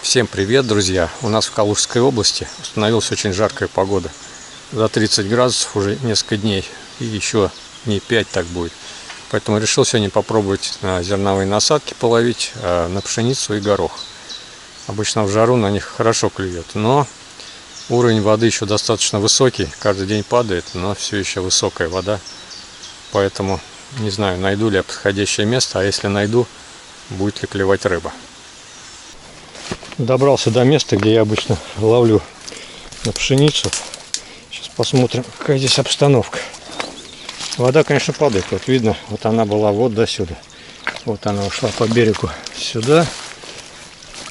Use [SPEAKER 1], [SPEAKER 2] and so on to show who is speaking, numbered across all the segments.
[SPEAKER 1] Всем привет, друзья! У нас в Калужской области установилась очень жаркая погода. За 30 градусов уже несколько дней, и еще дней 5 так будет. Поэтому решил сегодня попробовать на зерновые насадки половить, на пшеницу и горох. Обычно в жару на них хорошо клюет, но уровень воды еще достаточно высокий, каждый день падает, но все еще высокая вода. Поэтому не знаю, найду ли я подходящее место, а если найду, будет ли клевать рыба. Добрался до места, где я обычно ловлю на пшеницу. Сейчас посмотрим, какая здесь обстановка. Вода, конечно, падает. Вот видно, вот она была вот до сюда. Вот она ушла по берегу сюда.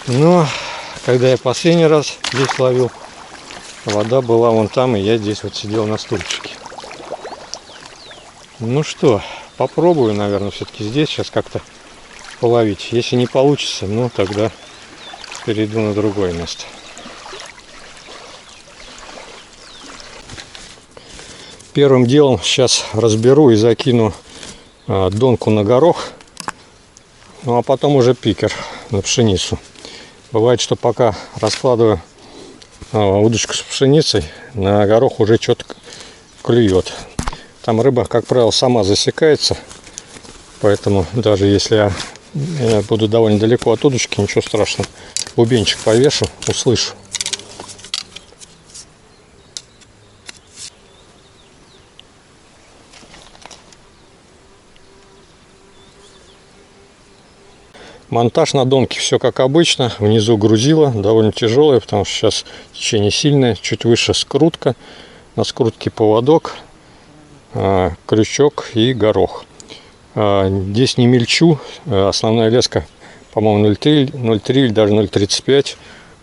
[SPEAKER 1] Но когда я последний раз здесь ловил, вода была вон там, и я здесь вот сидел на стульчике. Ну что, попробую, наверное, все-таки здесь сейчас как-то половить. Если не получится, ну тогда перейду на другое место. Первым делом сейчас разберу и закину донку на горох, ну а потом уже пикер на пшеницу. Бывает, что пока раскладываю удочку с пшеницей, на горох уже что-то клюет. Там рыба, как правило, сама засекается, поэтому даже если я буду довольно далеко от удочки, ничего страшного. Бубенчик повешу, услышу. Монтаж на донке все как обычно. Внизу грузило, довольно тяжелое, потому что сейчас течение сильное. Чуть выше скрутка. На скрутке поводок, крючок и горох. Здесь не мельчу. Основная леска, по-моему, 0,3 или даже 0,35.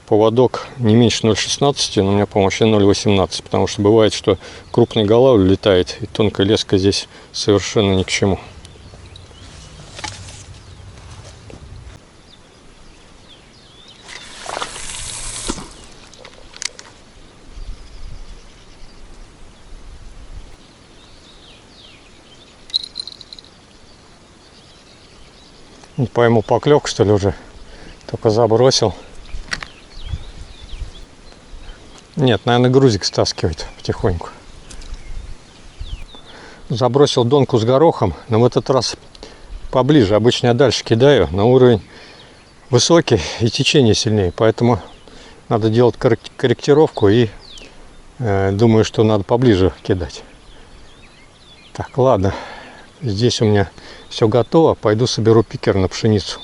[SPEAKER 1] Поводок не меньше 0,16, но у меня, по-моему, вообще 0,18. Потому что бывает, что крупный голавль летает, и тонкая леска здесь совершенно ни к чему. Не пойму, поклёк, что ли, уже. Только забросил. Нет, наверное, грузик стаскивает потихоньку. Забросил донку с горохом, но в этот раз поближе. Обычно я дальше кидаю, но уровень высокий и течение сильнее. Поэтому надо делать корректировку и думаю, что надо поближе кидать. Так, ладно. Здесь у меня все готово. Пойду соберу пикер на пшеницу.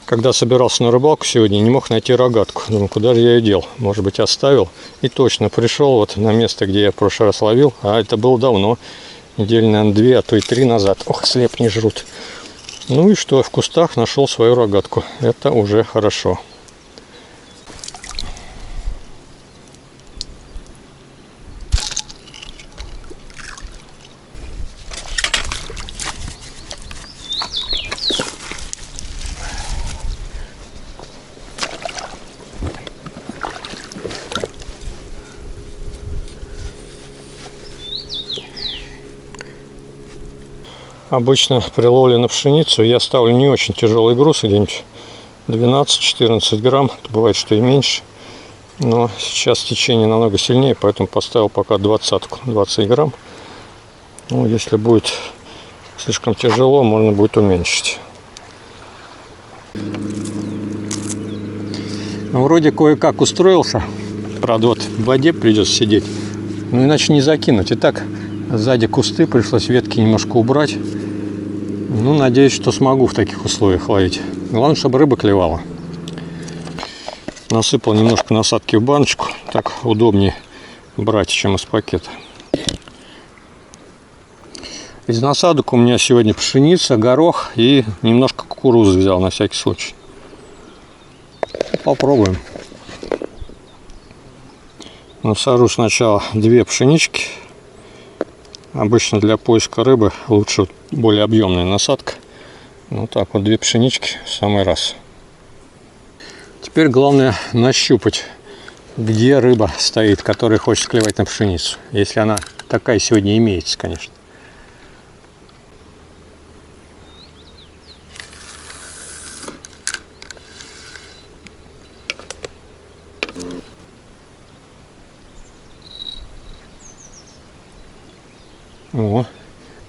[SPEAKER 1] Когда собирался на рыбалку сегодня, не мог найти рогатку. Думаю, куда же я ее дел? Может быть, оставил. И точно пришел вот на место, где я в прошлый раз ловил. А это было давно. Недели, наверное, 2, а то и 3 назад. Ох, слеп не жрут. Ну и что, в кустах нашел свою рогатку. Это уже хорошо. Обычно при ловле на пшеницу я ставлю не очень тяжелый груз, где-нибудь 12-14 грамм. Бывает, что и меньше. Но сейчас течение намного сильнее, поэтому поставил пока 20 грамм. Ну, если будет слишком тяжело, можно будет уменьшить. Ну, вроде кое-как устроился. Правда, вот в воде придется сидеть. Ну, иначе не закинуть. И так сзади кусты, пришлось ветки немножко убрать. Ну, надеюсь, что смогу в таких условиях ловить. Главное, чтобы рыба клевала. Насыпал немножко насадки в баночку. Так удобнее брать, чем из пакета. Из насадок у меня сегодня пшеница, горох и немножко кукурузы взял на всякий случай. Попробуем. Насажу сначала 2 пшенички. Обычно для поиска рыбы лучше более объемная насадка. Вот так вот 2 пшенички в самый раз. Теперь главное нащупать, где рыба стоит, которая хочет клевать на пшеницу. Если она такая сегодня имеется, конечно. О,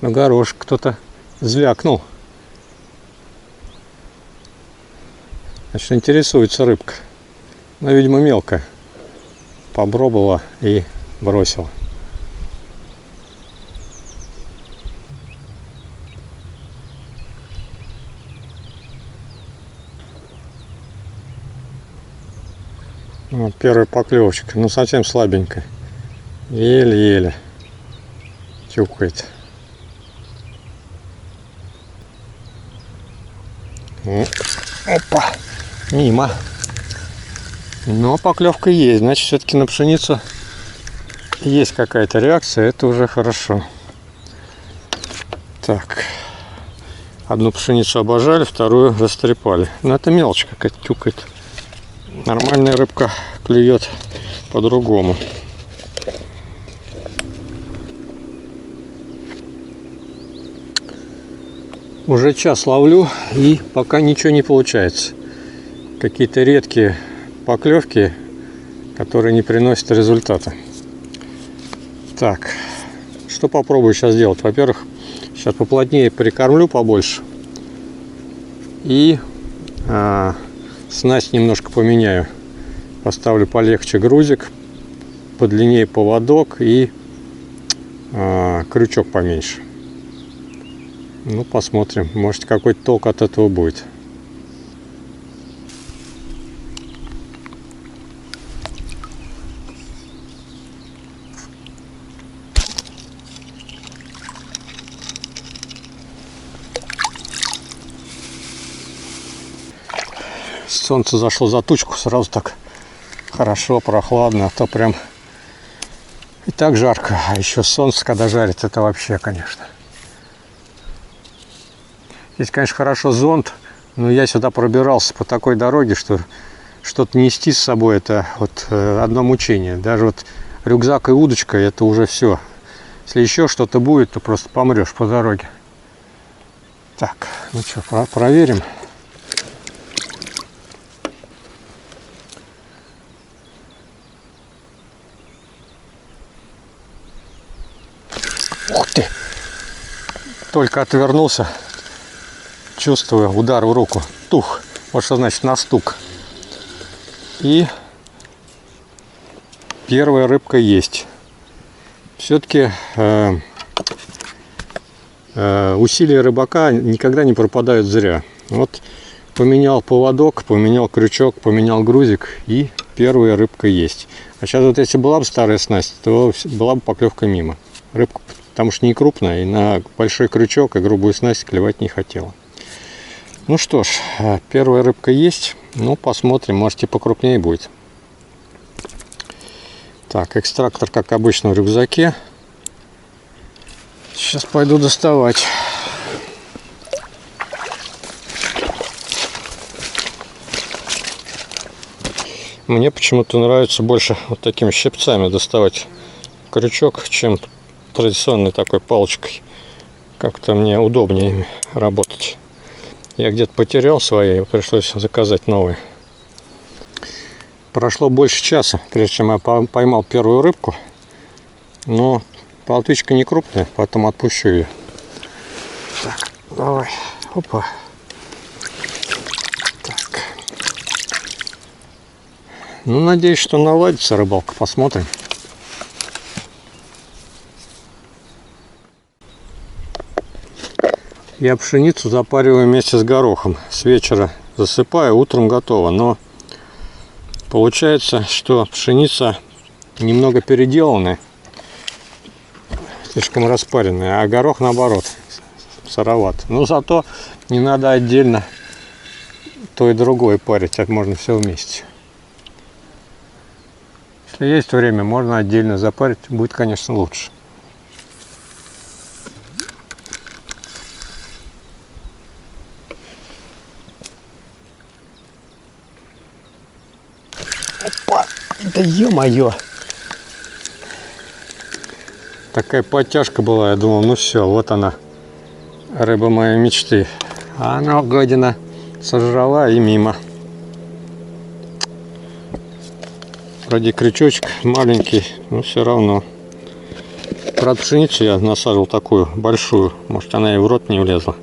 [SPEAKER 1] на горошек кто-то звякнул. Значит, интересуется рыбка. Но, видимо, мелкая. Попробовала и бросила. Вот первый поклевочек. Ну, совсем слабенькая. Еле-еле тюкает. Опа! Мимо. Но поклевка есть. Значит, все-таки на пшеницу есть какая-то реакция. Это уже хорошо. Так. Одну пшеницу обожали, вторую растрепали. Но это мелочь какая-то тюкает. Нормальная рыбка клюет по-другому. Уже час ловлю, и пока ничего не получается. Какие-то редкие поклевки, которые не приносят результата. Так, что попробую сейчас сделать? Во-первых, сейчас поплотнее прикормлю побольше. И снасть немножко поменяю. Поставлю полегче грузик, подлиннее поводок и крючок поменьше. Ну, посмотрим. Может, какой-то толк от этого будет. Солнце зашло за тучку, сразу так хорошо, прохладно, а то прям и так жарко, а еще солнце, когда жарит, это вообще, конечно. Здесь, конечно, хорошо зонт, но я сюда пробирался по такой дороге, что что-то нести с собой, это вот одно мучение. Даже вот рюкзак и удочка, это уже все. Если еще что-то будет, то просто помрешь по дороге. Так, ну что, проверим. Ух ты! Только отвернулся. Чувствую удар в руку. Тух. Вот что значит на стук. И первая рыбка есть. Все-таки усилия рыбака никогда не пропадают зря. Вот поменял поводок, поменял крючок, поменял грузик, и первая рыбка есть. А сейчас вот если была бы старая снасть, то была бы поклевка мимо. Рыбка, потому что не крупная, и на большой крючок и грубую снасть клевать не хотела. Ну что ж, первая рыбка есть. Ну, посмотрим, может и покрупнее будет. Так, экстрактор, как обычно, в рюкзаке. Сейчас пойду доставать. Мне почему-то нравится больше вот такими щипцами доставать крючок, чем традиционной такой палочкой. Как-то мне удобнее ими работать. Я где-то потерял свои, пришлось заказать новые. Прошло больше часа, прежде чем я поймал первую рыбку. Но полтвичка не крупная, поэтому отпущу ее. Так, давай. Опа. Так. Ну, надеюсь, что наладится рыбалка. Посмотрим. Я пшеницу запариваю вместе с горохом. С вечера засыпаю, утром готово. Но получается, что пшеница немного переделанная, слишком распаренная, а горох наоборот сыроват. Но зато не надо отдельно то и другое парить, так можно все вместе. Если есть время, можно отдельно запарить, будет, конечно, лучше. Опа! Да ё-моё! Такая подтяжка была, я думал, ну все, вот она, рыба моей мечты. А она, гадина, сожрала и мимо. Вроде крючочек маленький, но все равно. Правда, пшеницу я насаживал такую большую, может, она и в рот не влезла.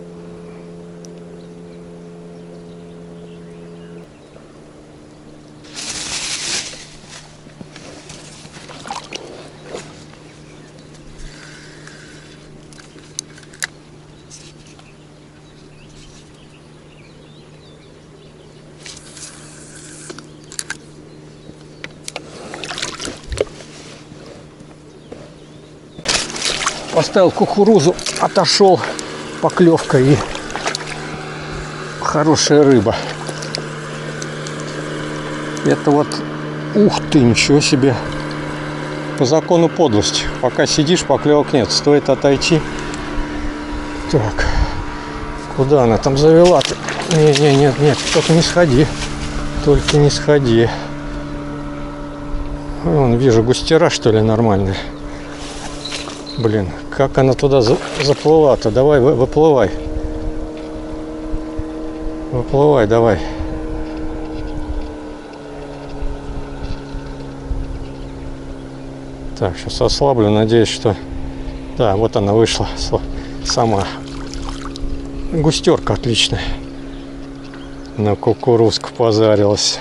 [SPEAKER 1] Поставил кукурузу, отошел, поклевка и хорошая рыба. Это вот, ух ты, ничего себе. По закону подлости. Пока сидишь, поклевок нет. Стоит отойти. Так, куда она там завела-то? Нет, только не сходи. Только не сходи. Вон, вижу, густера, что ли, нормальные. Блин, как она туда заплыла-то? Давай, выплывай. Выплывай, давай. Так, сейчас ослаблю, надеюсь, что... Да, вот она вышла сама. Густерка отличная. На кукурузку позарилась.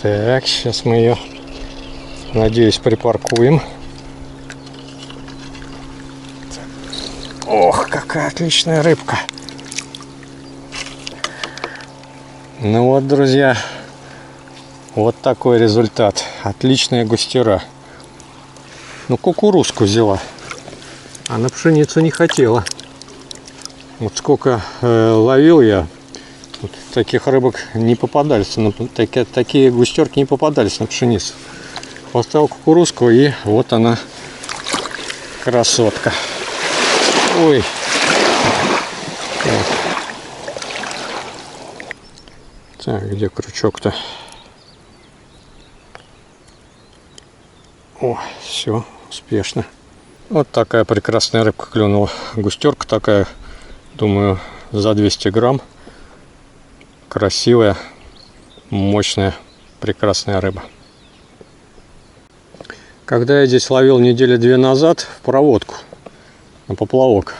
[SPEAKER 1] Так, сейчас мы ее, надеюсь, припаркуем. Ох, какая отличная рыбка. Ну вот, друзья, вот такой результат. Отличная густера. Ну, кукурузку взяла, а на пшеницу не хотела. Вот сколько ловил я, вот таких рыбок не попадались, такие густерки не попадались на пшеницу. Поставил кукурузку, и вот она, красотка. Ой. Так, где крючок-то? О, все, успешно. Вот такая прекрасная рыбка клюнула. Густерка такая, думаю, за 200 грамм. Красивая, мощная, прекрасная рыба. Когда я здесь ловил недели 2 назад в проводку, на поплавок,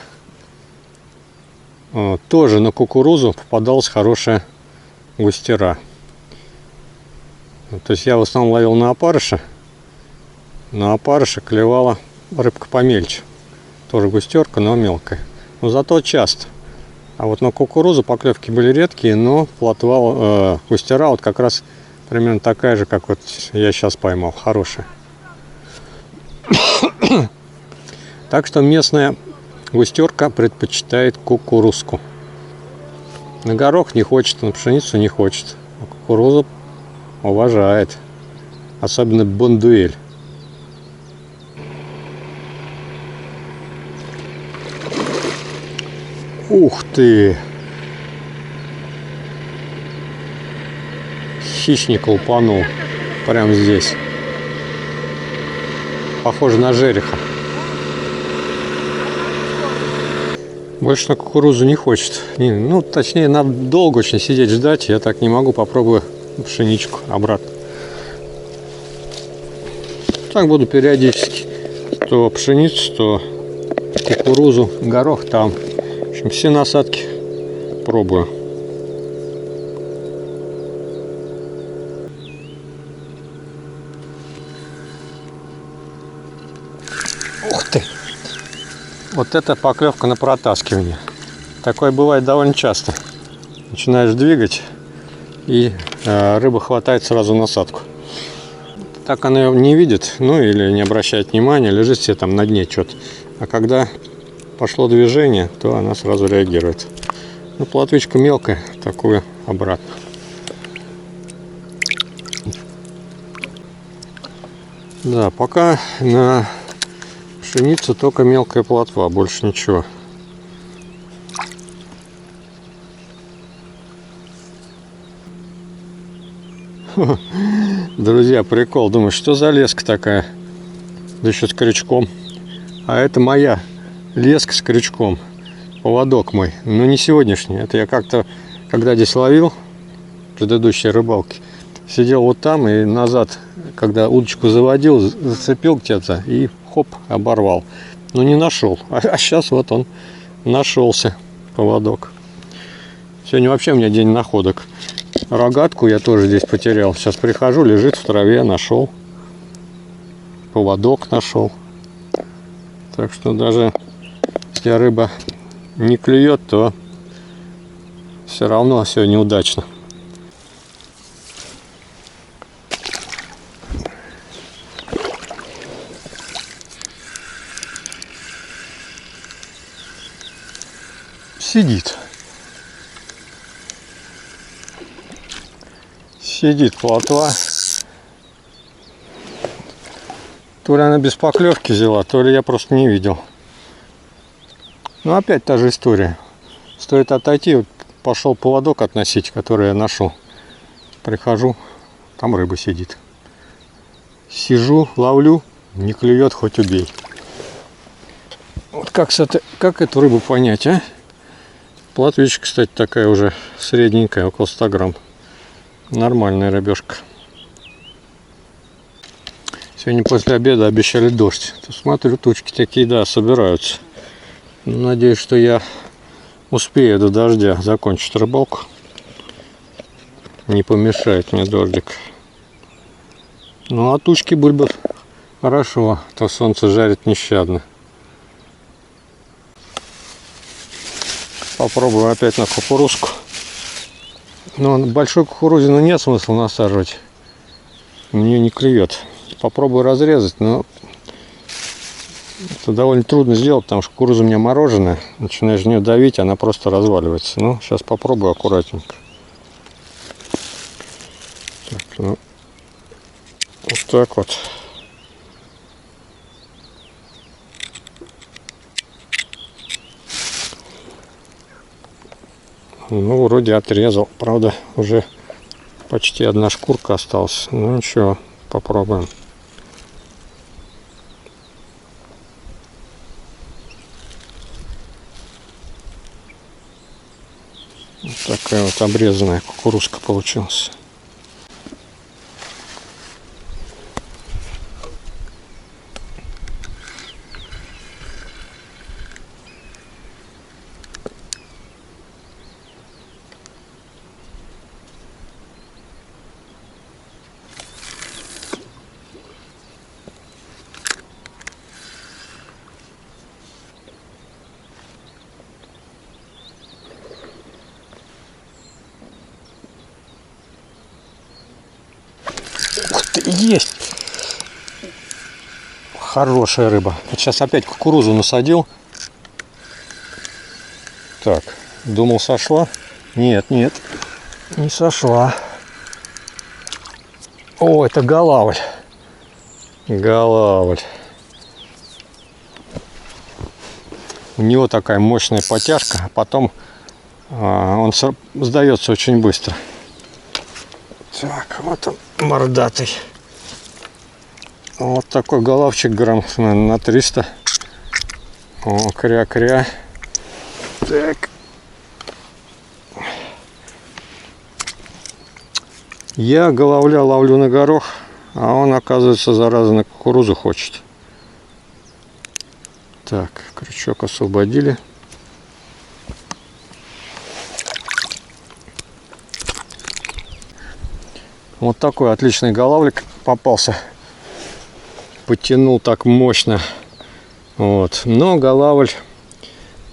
[SPEAKER 1] тоже на кукурузу попадалась хорошая густера. То есть я в основном ловил на опарыша. На опарыша клевала рыбка помельче. Тоже густерка, но мелкая. Но зато часто. А вот на кукурузу поклевки были редкие, но плотва, густера вот как раз примерно такая же, как вот я сейчас поймал. Хорошая. Так что местная густерка предпочитает кукурузку. На горох не хочет, на пшеницу не хочет. А кукурузу уважает. Особенно бондуэль. Ух ты! Хищник лупанул. Прямо здесь. Похоже на жереха. Больше на кукурузу не хочет. Ну, точнее, надо долго очень сидеть ждать. Я так не могу. Попробую пшеничку обратно. Так буду периодически. То пшеницу, то кукурузу. Горох там. В общем, все насадки пробую. Ух ты! Вот это поклевка на протаскивание. Такое бывает довольно часто. Начинаешь двигать, и рыба хватает сразу насадку. Так она ее не видит, ну или не обращает внимания, лежит себе там на дне что-то. А когда пошло движение, то она сразу реагирует. Ну, плотвичка мелкая, такую обратно. Да, пока на пшеницу только мелкая плотва, больше ничего. Друзья, прикол. Думаю, что за леска такая? Да еще с крючком. А это моя леска с крючком. Поводок мой. Но не сегодняшний. Это я как-то, когда здесь ловил, в предыдущей рыбалке, сидел вот там и назад, когда удочку заводил, зацепил где-то и хоп, оборвал. Но не нашел. А сейчас вот он нашелся, поводок. Сегодня вообще у меня день находок. Рогатку я тоже здесь потерял. Сейчас прихожу, лежит в траве, нашел. Поводок нашел. Так что даже если рыба не клюет, то все равно сегодня удачно. Сидит. Сидит плотва. То ли она без поклевки взяла, то ли я просто не видел. Ну опять та же история. Стоит отойти, вот пошел поводок относить, который я нашел. Прихожу, там рыба сидит. Сижу, ловлю, не клюет, хоть убей. Вот как эту рыбу понять, а? Плотвичка, кстати, такая уже средненькая, около 100 грамм. Нормальная рыбешка. Сегодня после обеда обещали дождь. Смотрю, тучки такие, да, собираются. Надеюсь, что я успею до дождя закончить рыбалку. Не помешает мне дождик. Ну, а тучки были бы хорошо, то солнце жарит нещадно. Попробую опять на кукурузку. Но большой кукурузину нет смысла насаживать. Мне не клюет. Попробую разрезать, но это довольно трудно сделать, потому что кукуруза у меня мороженая. Начинаешь в нее давить, она просто разваливается. Ну, сейчас попробую аккуратненько. Так, ну, вот так вот. Ну, вроде отрезал. Правда, уже почти одна шкурка осталась. Ну, ничего, попробуем. Вот такая вот обрезанная кукурузка получилась. Ух ты, есть! Хорошая рыба. Вот сейчас опять кукурузу насадил. Так, думал, сошла. Нет, нет, не сошла. О, это голавль. Голавль. У него такая мощная потяжка, а потом он сдается очень быстро. Так, вот он, мордатый. Вот такой голавчик, грамм, наверное, на 300. О, кря-кря. Так. Я голавля ловлю на горох, а он, оказывается, зараза, на кукурузу хочет. Так, крючок освободили. Вот такой отличный голавлик попался. Потянул так мощно. Вот. Но голавль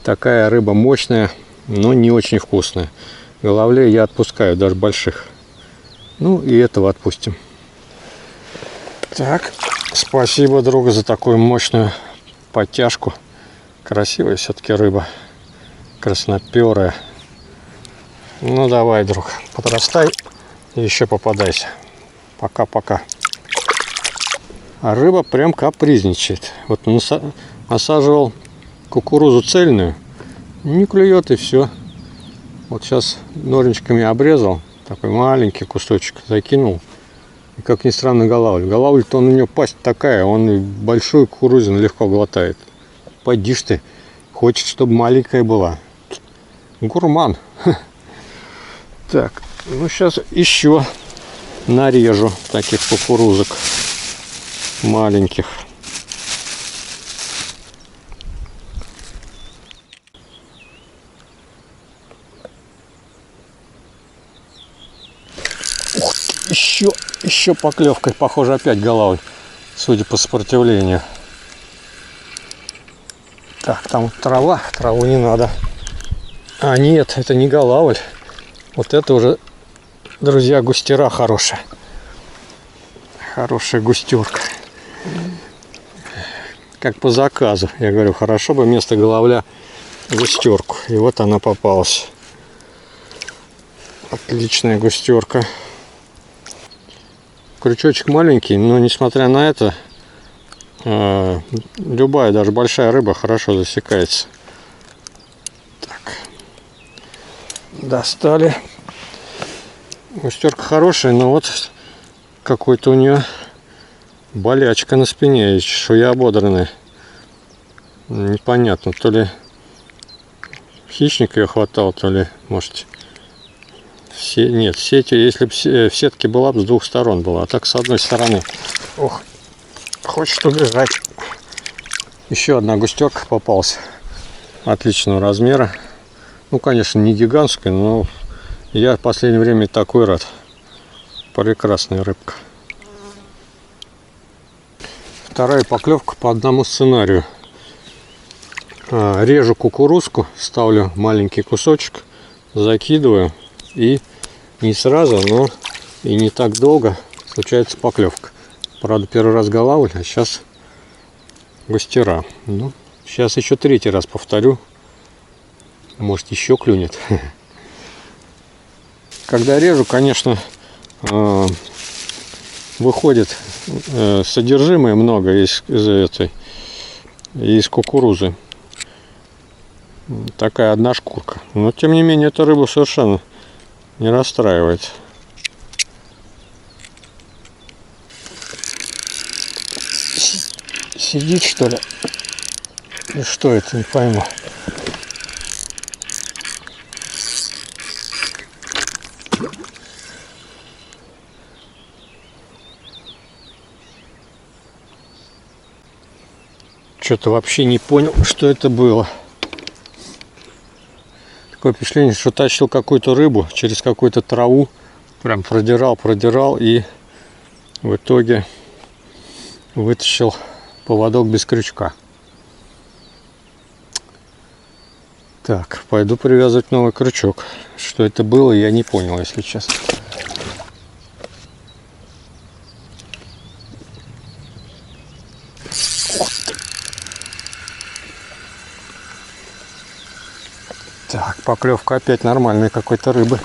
[SPEAKER 1] такая рыба мощная, но не очень вкусная. Голавлей я отпускаю, даже больших. Ну и этого отпустим. Так, спасибо, друга, за такую мощную подтяжку. Красивая все-таки рыба. Красноперая. Ну давай, друг, подрастай и еще попадайся. Пока-пока. А рыба прям капризничает. Вот насаживал кукурузу цельную, не клюет и все. Вот сейчас ножничками обрезал, такой маленький кусочек закинул. И, как ни странно, голавль. Голавль-то он, у него пасть такая, он большую кукурузину легко глотает. Поди ж ты, хочет, чтобы маленькая была. Гурман. Так, ну сейчас еще нарежу таких кукурузок маленьких. еще поклевкой. Похоже, опять голавль, судя по сопротивлению. Так, там трава. Траву не надо. А нет, это не голавль. Вот это уже, друзья, густера хорошая. Хорошая густерка. Как по заказу. Я говорю, хорошо бы вместо головля густерку. И вот она попалась. Отличная густерка. Крючочек маленький, но несмотря на это, любая, даже большая рыба хорошо засекается. Так. Достали. Густерка хорошая, но вот какой-то у нее болячка на спине, и чешуя ободранная. Непонятно, то ли хищник ее хватал, то ли, может, нет, сеть, если бы в сетке была бы, с двух сторон была, а так с одной стороны. Ох, хочет убежать. Еще одна густерка попалась отличного размера. Ну, конечно, не гигантская, но я в последнее время такой рад. Прекрасная рыбка. Вторая поклевка по одному сценарию. Режу кукурузку, ставлю маленький кусочек, закидываю, и не сразу, но и не так долго случается поклевка. Правда, первый раз голавль, а сейчас густера. Ну, сейчас еще третий раз повторю. Может, еще клюнет. Когда режу, конечно, выходит содержимое много из кукурузы. Такая одна шкурка. Но тем не менее, эта рыба совершенно не расстраивает. Сидит, что ли? И что это, не пойму. Что-то вообще не понял, что это было. Такое впечатление, что тащил какую-то рыбу через какую-то траву. Прям продирал и в итоге вытащил поводок без крючка. Так, пойду привязывать новый крючок. Что это было, я не понял, если честно. Так, поклевка опять нормальной какой-то рыбы.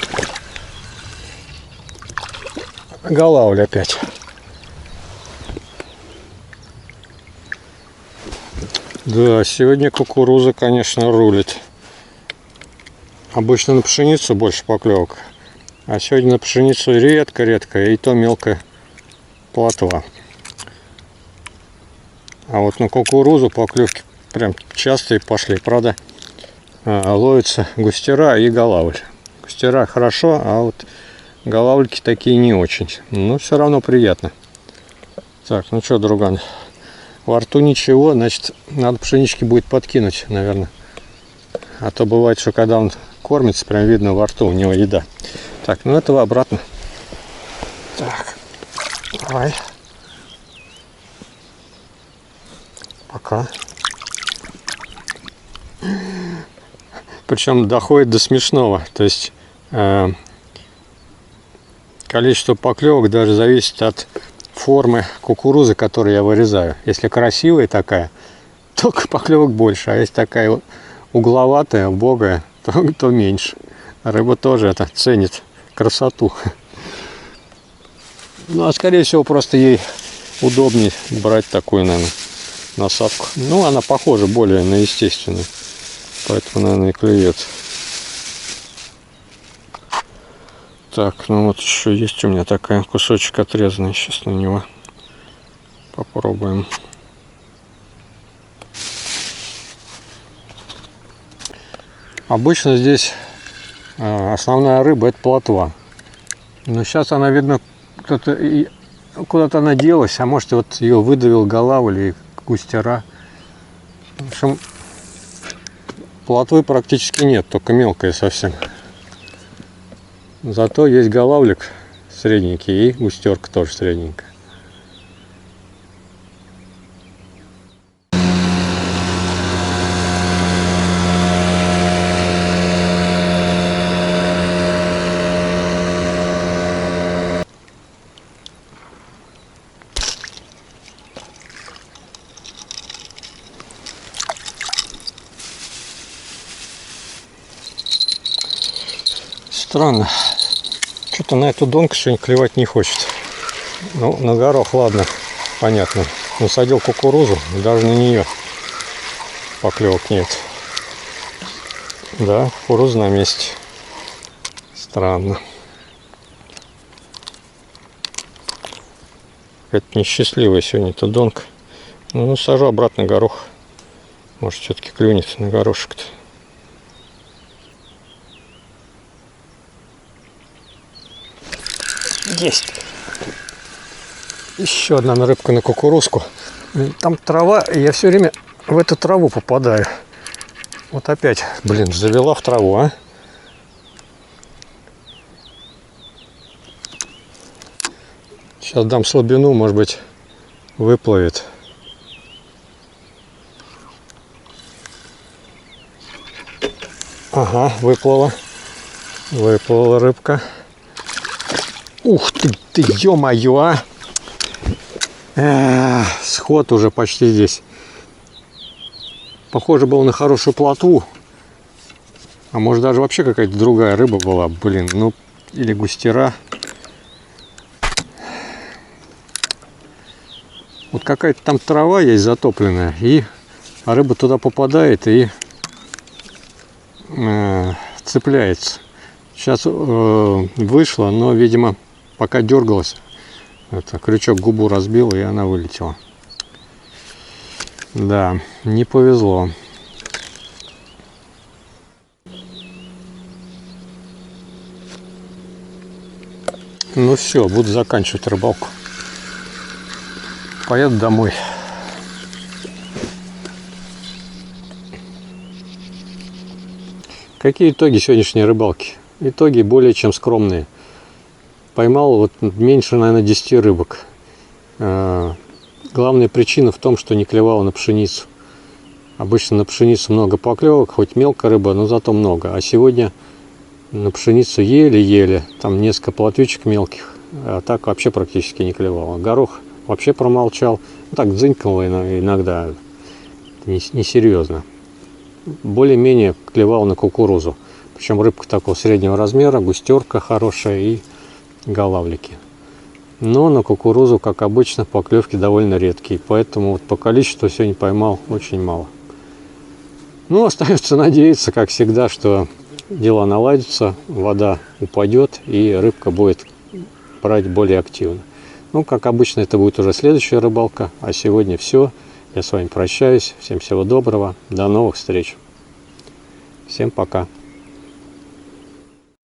[SPEAKER 1] Голавль опять. Да, сегодня кукуруза, конечно, рулит. Обычно на пшеницу больше поклевок. А сегодня на пшеницу редко, и то мелкая плотва. А вот на кукурузу поклевки прям частые пошли. Правда, ловятся густера и голавль. Густера хорошо, а вот голавльки такие не очень. Но все равно приятно. Так, ну что, друган, во рту ничего, значит, надо пшенички будет подкинуть, наверное. А то бывает, что когда он кормится, прям видно во рту у него еда. Так, ну этого обратно. Так, давай. Пока. Причем доходит до смешного. То есть количество поклевок даже зависит от формы кукурузы, которую я вырезаю. Если красивая такая, то поклевок больше. А если такая угловатая, убогая, то меньше. Рыба тоже это ценит, красоту. Ну, а скорее всего, просто ей удобнее брать такую, наверное, насадку. Ну, она похожа более на естественную. Поэтому, наверное, и клюет. Так, ну вот еще есть у меня такая кусочек отрезанный. Сейчас на него попробуем. Обычно здесь основная рыба — это плотва. Но сейчас она, видно, куда-то она делась, а может, вот ее выдавил голавль или густера. В общем, плотвы практически нет, только мелкая совсем. Зато есть голавлик средненький, и густерка тоже средненькая. Странно. Что-то на эту донку сегодня клевать не хочет. Ну, на горох, ладно, понятно. Насадил кукурузу, даже на нее поклевок нет. Да, кукуруза на месте. Странно. Какая-то несчастливая сегодня-то донка. Ну, сажу обратно горох. Может, все-таки клюнет на горошек-то. Есть. Еще одна рыбка на кукурузку. Там трава, и я все время в эту траву попадаю. Вот опять, блин, завела в траву, а. Сейчас дам слабину, может быть, выплывет. Ага, выплыла. Выплыла рыбка. Ух ты, ё-моё, а! Сход уже почти здесь. Похоже было на хорошую плотву. А может даже вообще какая-то другая рыба была. Блин, ну или густера. Вот какая-то там трава есть затопленная. И рыба туда попадает и цепляется. Сейчас вышла, но, видимо, пока дергалась, это, крючок губу разбил, и она вылетела. Да, не повезло. Ну все, буду заканчивать рыбалку. Поеду домой. Какие итоги сегодняшней рыбалки? Итоги более чем скромные. Поймал вот меньше, наверное, 10 рыбок. Главная причина в том, что не клевала на пшеницу. Обычно на пшеницу много поклевок, хоть мелкая рыба, но зато много. А сегодня на пшеницу еле-еле. Там несколько плотвичек мелких, а так вообще практически не клевала. Горох вообще промолчал. Ну, так дзынькал иногда. Несерьезно. Более-менее клевал на кукурузу. Причем рыбка такого среднего размера, густерка хорошая и голавлики. Но на кукурузу, как обычно, поклевки довольно редкие. Поэтому вот по количеству сегодня поймал очень мало. Ну, остается надеяться, как всегда, что дела наладятся, вода упадет и рыбка будет брать более активно. Ну, как обычно, это будет уже следующая рыбалка. А сегодня все. Я с вами прощаюсь. Всем всего доброго. До новых встреч. Всем пока.